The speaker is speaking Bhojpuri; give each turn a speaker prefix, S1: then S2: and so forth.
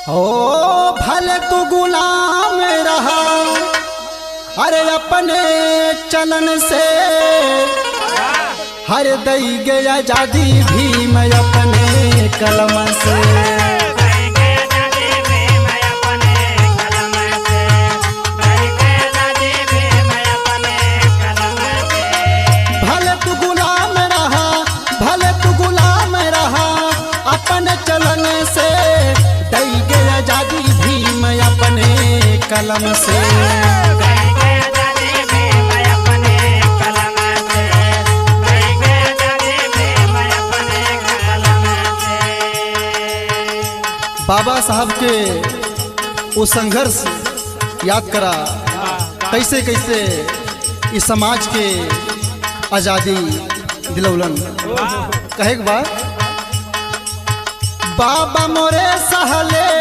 S1: ओ भले तू गुलाम रहा, अरे अपने चलन से हर दई गया आजादी भीम अपने कलम से। भले तू गुलाम रहा, भले तू गुलाम रहा, अपने चलन से दई गया आजादी भीम अपने कलम से। बाबा साहब के वो संघर्ष याद करा, कैसे कैसे इस समाज के आजादी दिलौलन। कहे बाबा मोरे सहले